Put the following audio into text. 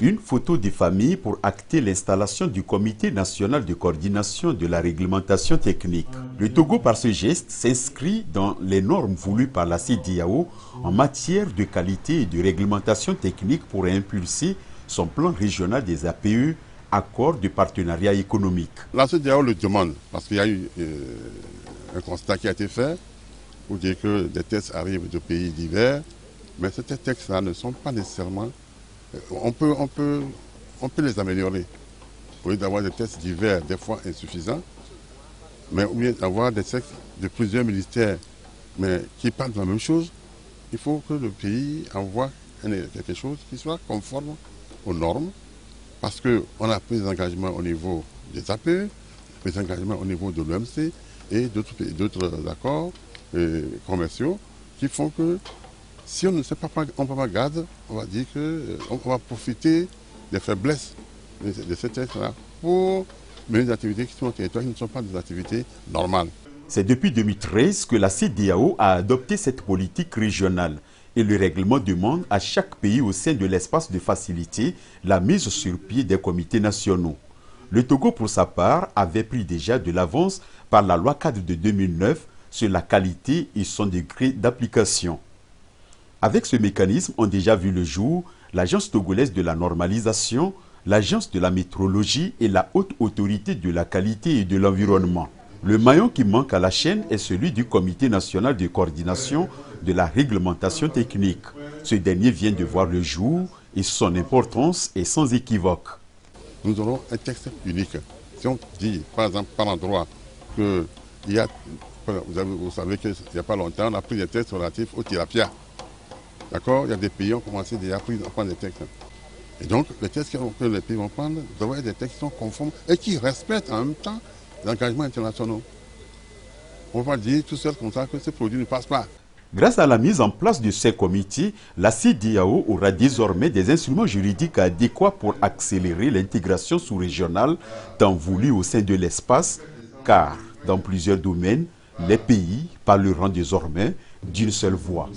Une photo de famille pour acter l'installation du Comité national de coordination de la réglementation technique. Le Togo, par ce geste, s'inscrit dans les normes voulues par la CEDEAO en matière de qualité et de réglementation technique pour impulser son plan régional des APE, accord de partenariat économique. La CEDEAO le demande parce qu'il y a eu un constat qui a été fait pour dire que des tests arrivent de pays divers, mais ces textes-là ne sont pas nécessairement... On peut les améliorer. Au lieu d'avoir des tests divers, des fois insuffisants, mais au lieu d'avoir des textes de plusieurs ministères, mais qui parlent de la même chose, il faut que le pays envoie quelque chose qui soit conforme aux normes, parce qu'on a pris des engagements au niveau des APE, des engagements au niveau de l'OMC et d'autres accords commerciaux qui font que si on ne sait pas, on ne prend pas garde, on va dire qu'on va profiter des faiblesses de ces textes-là pour mener des activités qui sont au territoire, qui ne sont pas des activités normales. C'est depuis 2013 que la CEDEAO a adopté cette politique régionale et le règlement demande à chaque pays au sein de l'espace de faciliter la mise sur pied des comités nationaux. Le Togo, pour sa part, avait pris déjà de l'avance par la loi cadre de 2009 sur la qualité et son degré d'application. Avec ce mécanisme ont déjà vu le jour l'Agence togolaise de la normalisation, l'Agence de la métrologie et la Haute autorité de la qualité et de l'environnement. Le maillon qui manque à la chaîne est celui du Comité national de coordination de la réglementation technique. Ce dernier vient de voir le jour et son importance est sans équivoque. Nous aurons un texte unique. Si on dit, par exemple, par endroit, qu'il y a, vous savez qu'il n'y a pas longtemps, on a pris des textes relatifs au tilapia. D'accord? Il y a des pays qui ont commencé déjà à prendre des textes. Et donc, les textes que les pays vont prendre doivent être des textes qui sont conformes et qui respectent en même temps les engagements internationaux. On va dire tout seul comme ça que ces produits ne passent pas. Grâce à la mise en place de ces comités, la CEDEAO aura désormais des instruments juridiques adéquats pour accélérer l'intégration sous-régionale tant voulue au sein de l'espace, car dans plusieurs domaines, les pays parleront désormais d'une seule voix.